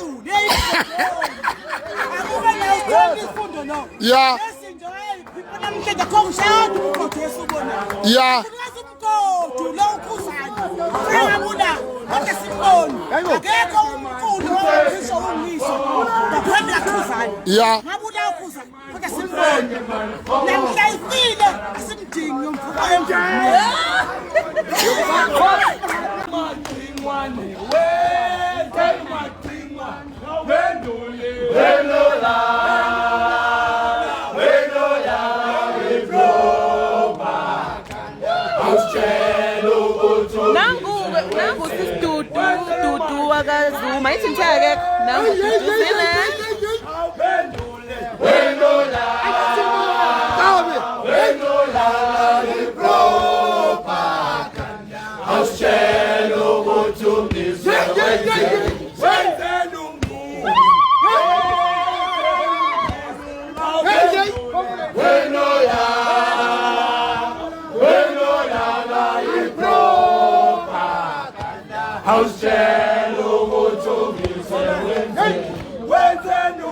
umculi akube nawuthola isifundo no lezinto phela mhleke khongishada umgodi esubona uyazi umgodi lo ukhuzana engabula ake sibone akekho umculi owakhisha ungisho ngaphandle kakhuzana ngabula ukhuzana ake sibone namhlayifile asimdingi umfuqa emveni Nangu sidudu akazuma ithi ngitheke nangu duduzile Wenzeni